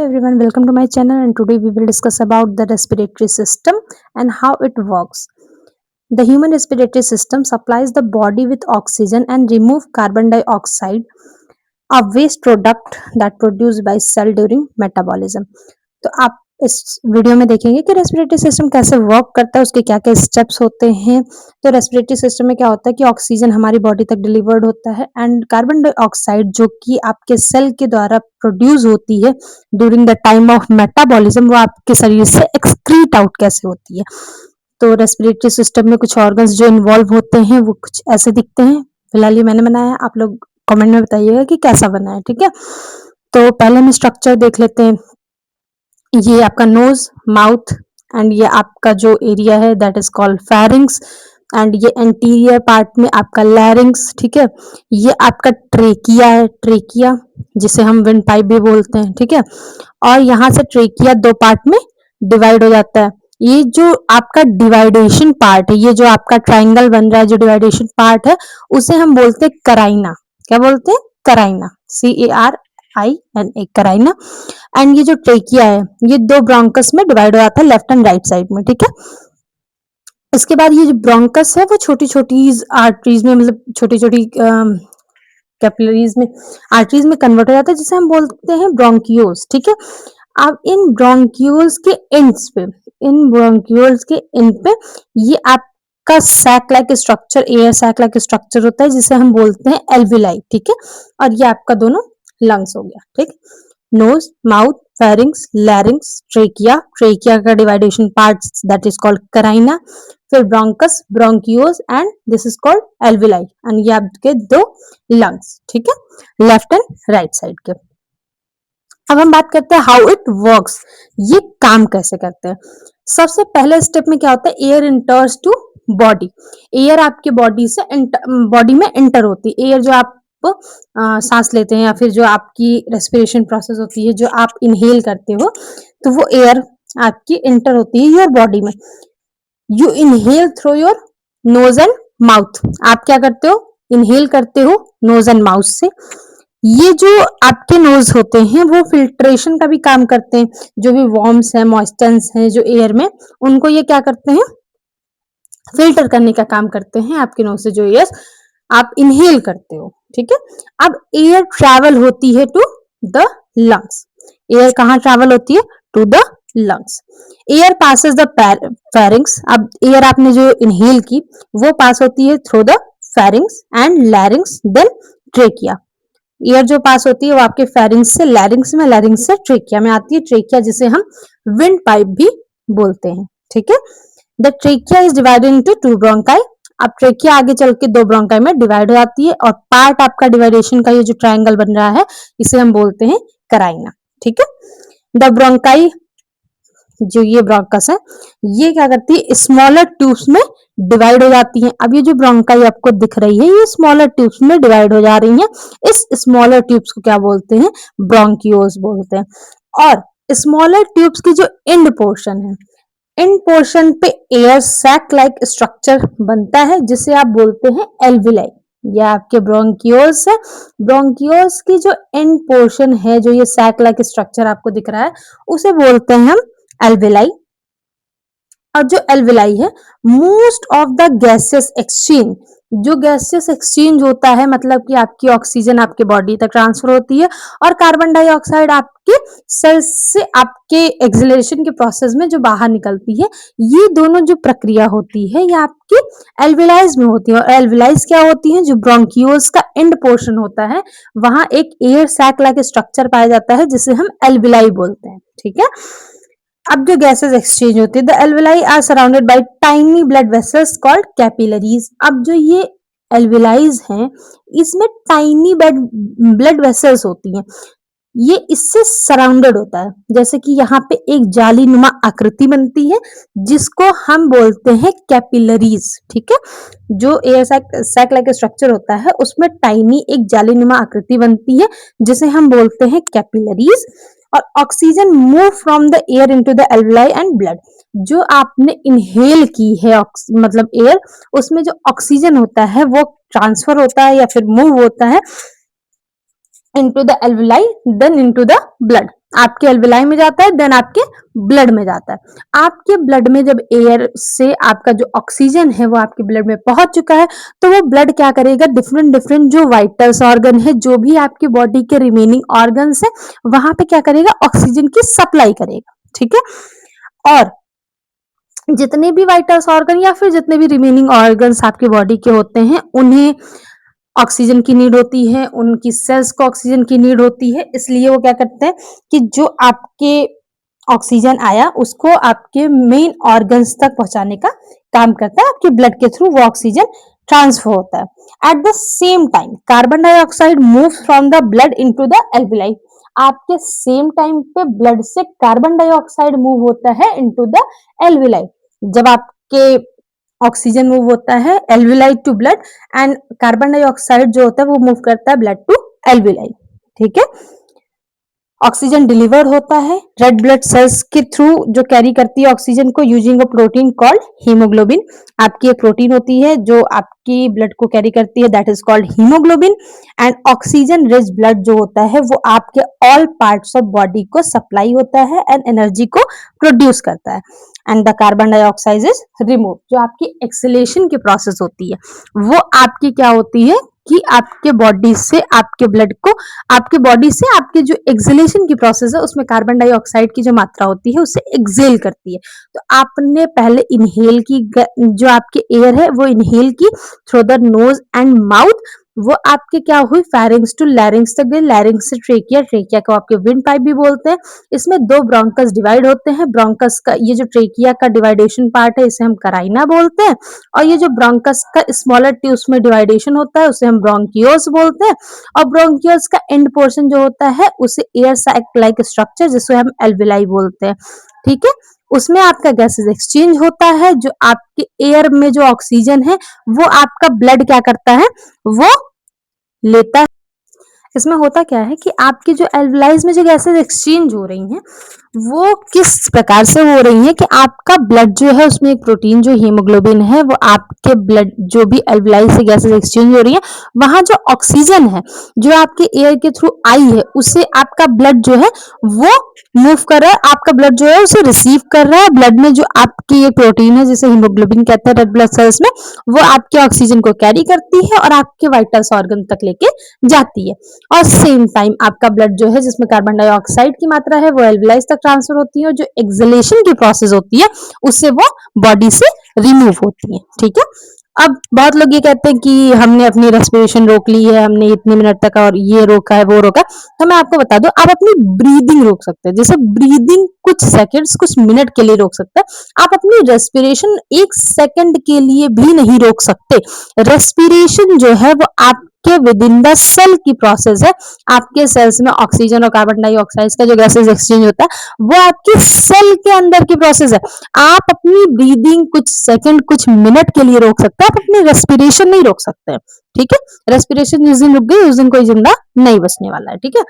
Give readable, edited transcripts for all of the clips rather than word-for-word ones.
everyone, welcome to my channel, and today we will discuss about the respiratory system and how it works. The human respiratory system supplies the body with oxygen and remove carbon dioxide, a waste product that produced by cell during metabolism. तो आप इस video में देखेंगे कि respiratory system कैसे work करता है, उसके क्या क्या स्टेप्स होते हैं। तो रेस्पिरेटरी सिस्टम में क्या होता है कि ऑक्सीजन हमारी बॉडी तक डिलीवर्ड होता है एंड कार्बन डाइऑक्साइड जो कि आपके सेल के द्वारा प्रोड्यूस होती है during the time of metabolism, वो आपके शरीर से एक्सक्रीट आउट कैसे होती है। तो रेस्पिरेटरी सिस्टम में कुछ ऑर्गन्स जो इन्वॉल्व होते हैं वो कुछ ऐसे दिखते हैं। फिलहाल ये मैंने बनाया है, आप लोग कमेंट में बताइएगा कि कैसा बना है। ठीक है, तो पहले हम स्ट्रक्चर देख लेते हैं। ये आपका नोज, माउथ एंड ये आपका जो एरिया है that is called pharynx and ये एंटीरियर पार्ट में आपका लैरिंग्स। ठीक है, ये आपका ट्रेकिया है, ट्रेकिया जिसे हम विंड पाइप भी बोलते हैं। ठीक है, और यहाँ से ट्रेकिया दो पार्ट में डिवाइड हो जाता है। ये जो आपका डिवाइडेशन पार्ट है, ये जो आपका ट्राइंगल बन रहा है, जो डिवाइडेशन पार्ट है उसे हम बोलते हैं कराइना। क्या बोलते हैं? कराइना, CARINA, कराइना। एंड ये जो ट्रेकिया है ये दो ब्रोंकस में डिवाइड हो जाता है, लेफ्ट एंड राइट साइड में। ठीक है, इसके बाद ये जो ब्रोंकस है वो छोटी छोटी आर्टरीज में, मतलब छोटी छोटी कैपिलरीज में, आर्टरीज में कन्वर्ट हो जाता है, जिसे हम बोलते हैं ब्रोंकियोल्स। ठीक है, अब इन ब्रोंकियोल्स के एंड्स पे, इन ब्रोंकियोल्स के एंड पे ये आपका sac like structure, air sac like structure होता है जिसे हम बोलते हैं एल्विलाई। ठीक है, और ये आपका दोनों लंग्स हो गया। ठीक, nose, mouth, pharynx, larynx, trachea, trachea का division parts that is called carina, फिर bronchus, bronchioles and this is called alveoli एंड ये आपके दो लंग्स। ठीक है, लेफ्ट एंड राइट साइड के। अब हम बात करते हैं हाउ इट वर्क्स, ये काम कैसे करते हैं। सबसे पहले स्टेप में क्या होता है, air enters to body. Air आपके बॉडी से बॉडी में एंटर होती है। एयर जो आप सांस लेते हैं या फिर जो आपकी रेस्पिरेशन प्रोसेस होती है, जो आप इनहेल करते हो, तो वो एयर आपकी एंटर होती है योर बॉडी में। You inhale through your nose and mouth. आप क्या करते हो? इनहेल करते हो नोज एंड माउथ से। ये जो आपके नोज होते हैं वो फिल्ट्रेशन का भी काम करते हैं। जो भी वॉर्म्स है, मॉइस्चर्स हैं जो एयर में, उनको ये क्या करते हैं? फिल्टर करने का काम करते हैं आपके नोज से, जो एयर आप इनहेल करते हो। ठीक है, अब एयर ट्रैवल होती है टू द लंग्स। एयर कहाँ ट्रैवल होती है? To the lungs. Air passes the pharynx. अब एयर आपने जो इनहेल की वो पास होती है through the pharynx and larynx, then trachea. Air जो पास होती है वो आपके फेरिंग्स से लैरिंग्स में, लैरिंग्स से ट्रेकिया में आती है। ट्रेकिया जिसे हम विंड पाइप भी बोलते हैं। ठीक है, the trachea is divided into two bronchi. अब ट्रेकिया आगे चल के दो ब्रोंकाई में डिवाइड हो जाती है और पार्ट आपका डिवाइडेशन का ये जो ट्रायंगल बन रहा है इसे हम बोलते हैं कराइना। ठीक है, द ब्रोंकाई, जो ये ब्रोंकस है, ये क्या करती है? स्मॉलर ट्यूब्स में डिवाइड हो जाती हैं। अब ये जो ब्रोंकाई आपको दिख रही है ये स्मॉलर ट्यूब्स में डिवाइड हो जा रही हैं। इस स्मॉलर ट्यूब्स को क्या बोलते हैं? ब्रोंकियोल्स बोलते हैं। और स्मॉलर ट्यूब्स की जो एंड पोर्शन है, इन पोर्शन पे एयर सैक लाइक स्ट्रक्चर बनता है जिसे आप बोलते हैं एल्विलाई। यह आपके ब्रोंकियोल्स है। ब्रोंकियोल्स की जो एंड पोर्शन है, जो ये सैक लाइक स्ट्रक्चर आपको दिख रहा है, उसे बोलते हैं हम एल्विलाई। और जो एल्विलाई है, most of the gases exchange, जो गैसेस एक्सचेंज होता है मतलब कि आपकी ऑक्सीजन आपके बॉडी तक ट्रांसफर होती है और कार्बन डाइऑक्साइड आपके सेल्स से आपके एक्सलेशन के प्रोसेस में जो बाहर निकलती है, ये दोनों जो प्रक्रिया होती है ये आपकी एल्विलाइज में होती है। और एल्विलाइज क्या होती है? जो ब्रोंकियोल्स का एंड पोर्शन होता है वहां एक एयर सैक लाइक स्ट्रक्चर पाया जाता है जिसे हम एल्विलाई बोलते हैं। ठीक है, अब जो गैसेस एक्सचेंज होती है, the alveoli are surrounded by tiny blood vessels called capillaries. अब जो ये एल्विलाइज हैं इसमें टाइनी ब्लड वेसल्स होती हैं, ये इससे सराउंडेड होता है। जैसे कि यहाँ पे एक जालीनुमा आकृति बनती है जिसको हम बोलते हैं कैपिलरीज। ठीक है, जो एयर सैक लाइक स्ट्रक्चर होता है उसमें टाइनी एक जालीनुमा आकृति बनती है जिसे हम बोलते हैं कैपिलरीज। और oxygen move from the air into the alveoli and blood. जो आपने इनहेल की है मतलब एयर, उसमें जो ऑक्सीजन होता है वो ट्रांसफर होता है या फिर मूव होता है into the alveoli then into the blood। आपके एल्विलाई में जाता है, देन आपके ब्लड में जाता है। आपके ब्लड में जब एयर से आपका जो ऑक्सीजन है वो आपके ब्लड में पहुंच चुका है, तो वो ब्लड क्या करेगा, डिफरेंट डिफरेंट जो वाइटल्स ऑर्गन है, जो भी आपकी बॉडी के रिमेनिंग ऑर्गन्स है, वहां पे क्या करेगा, ऑक्सीजन की सप्लाई करेगा। ठीक है। और जितने भी वाइटल्स ऑर्गन या फिर जितने भी रिमेनिंग ऑर्गन्स आपकी बॉडी के होते हैं, उन्हें ऑक्सीजन की नीड होती है, उनकी सेल्स को ऑक्सीजन की नीड होती है। इसलिए वो क्या करते हैं कि जो आपके ऑक्सीजन आया उसको आपके मेन ऑर्गन्स तक पहुंचाने का काम करता है। आपके ब्लड के थ्रू वो ऑक्सीजन ट्रांसफर होता है। At the same time carbon dioxide moves from the blood into the alveoli. आपके सेम टाइम पे ब्लड से कार्बन डाइऑक्साइड मूव होता है इनटू द एल्विलाई। जब आपके ऑक्सीजन मूव होता है alveoli to blood, and carbon dioxide जो होता है वो मूव करता है ब्लड टू एल्विलाई। ठीक है। ऑक्सीजन डिलीवर्ड होता है रेड ब्लड सेल्स के थ्रू, जो कैरी करती है ऑक्सीजन को, using a protein called haemoglobin. आपकी एक प्रोटीन होती है जो आपकी ब्लड को कैरी करती है, that is called haemoglobin. And oxygen rich blood जो होता है वो आपके ऑल पार्ट्स ऑफ बॉडी को सप्लाई होता है एंड एनर्जी को प्रोड्यूस करता है। And the carbon dioxide is remove. जो आपकी एक्सलेशन की प्रोसेस होती है वो आपकी क्या होती है कि आपके बॉडी से आपके ब्लड को, आपके बॉडी से आपके जो एक्सलेशन की प्रोसेस है उसमें कार्बन डाइऑक्साइड की जो मात्रा होती है उसे एक्सेल करती है। तो आपने पहले इनहेल की, जो आपके एयर है वो इनहेल की through the nose and mouth, वो आपके क्या हुई फेरिंग्स टू लैरिंग्स तक गई, लैरिंग्स से ट्रेकिया, ट्रेकिया को आपके विंड पाइप भी बोलते हैं। इसमें दो ब्रोंकस डिवाइड होते हैं। ब्रोंकस का ये जो ट्रेकिया का डिवाइडेशन पार्ट है इसे हम कराइना बोलते हैं, और ये जो ब्रोंकस का स्मॉलर ट्यूब्स में डिवाइडेशन होता है उसे हम ब्रोंकियोल्स बोलते हैं। और ब्रोंकियोल्स का एंड पोर्शन जो होता है उसे एयर सैक लाइक स्ट्रक्चर, जिसे हम एल्विलाई बोलते हैं। ठीक है। उसमें आपका गैसेस एक्सचेंज होता है, जो आपके एयर में जो ऑक्सीजन है वो आपका ब्लड क्या करता है, वो लेता है। इसमें होता क्या है कि आपकी जो एल्वलाइज में जो गैसेस एक्सचेंज हो रही हैं वो किस प्रकार से हो रही है कि आपका ब्लड जो है उसमें एक प्रोटीन जो हीमोग्लोबिन है वो आपके ब्लड जो भी एल्वलाइज से गैसेस एक्सचेंज हो रही है, वहां जो ऑक्सीजन है जो आपके एयर के थ्रू आई है उसे आपका ब्लड जो है वो मूव कर रहा है, आपका ब्लड जो है उसे रिसीव कर रहा है। ब्लड में जो आपकी एक प्रोटीन है जिसे हीमोग्लोबिन कहते हैं रेड ब्लड सेल्स में, वो आपके ऑक्सीजन को कैरी करती है और आपके वाइटल्स ऑर्गन तक लेके जाती है। और सेम टाइम आपका ब्लड जो है जिसमें कार्बन डाइऑक्साइड की मात्रा है वो एल्विलाइज तक ट्रांसफर होती है, और जो एक्सलेशन की प्रोसेस होती है उससे वो बॉडी से रिमूव होती है। ठीक है। अब बहुत लोग ये कहते हैं कि हमने अपनी रेस्पिरेशन रोक ली है, हमने इतने मिनट तक और ये रोका है वो रोका, तो मैं आपको बता दूं आप अपनी ब्रीदिंग रोक सकते हैं। जैसे ब्रीदिंग कुछ सेकंड्स कुछ मिनट के लिए रोक सकते हैं, आप अपनी रेस्पिरेशन एक सेकंड के लिए भी नहीं रोक सकते। रेस्पिरेशन जो है वो आपके विद इन द सेल की प्रोसेस है। आपके सेल्स में ऑक्सीजन और कार्बन डाइऑक्साइड का जो गैसेस एक्सचेंज होता है वो आपके सेल के अंदर की प्रोसेस है। आप अपनी ब्रीदिंग कुछ सेकंड कुछ मिनट के लिए रोक सकते हैं, आप अपनी रेस्पिरेशन नहीं रोक सकते। ठीक है। रेस्पिरेशन जिस दिन रुक गई उस दिन कोई जिंदा नहीं बचने वाला है। ठीक है।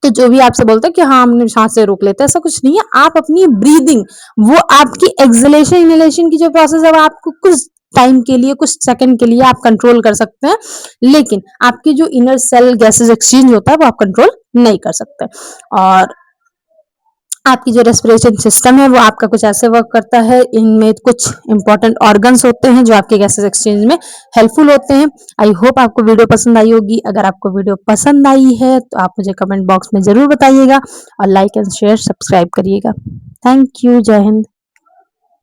तो जो भी आपसे बोलते हैं कि हाँ हमने सांसें रोक लेते हैं, ऐसा कुछ नहीं है। आप अपनी ब्रीदिंग, वो आपकी एक्सलेशन इनहेलेशन की जो प्रोसेस है वो आपको कुछ टाइम के लिए कुछ सेकंड के लिए आप कंट्रोल कर सकते हैं, लेकिन आपकी जो इनर सेल गैसेस एक्सचेंज होता है वो आप कंट्रोल नहीं कर सकते। और आपकी जो रेस्पिरेशन सिस्टम है वो आपका कुछ ऐसे वर्क करता है, इनमें कुछ इंपॉर्टेंट ऑर्गन्स होते हैं जो आपके गैसेस एक्सचेंज में हेल्पफुल होते हैं। आई होप आपको वीडियो पसंद आई होगी। अगर आपको वीडियो पसंद आई है तो आप मुझे कमेंट बॉक्स में जरूर बताइएगा, और लाइक एंड शेयर सब्सक्राइब करिएगा। Thank you. जय हिंद।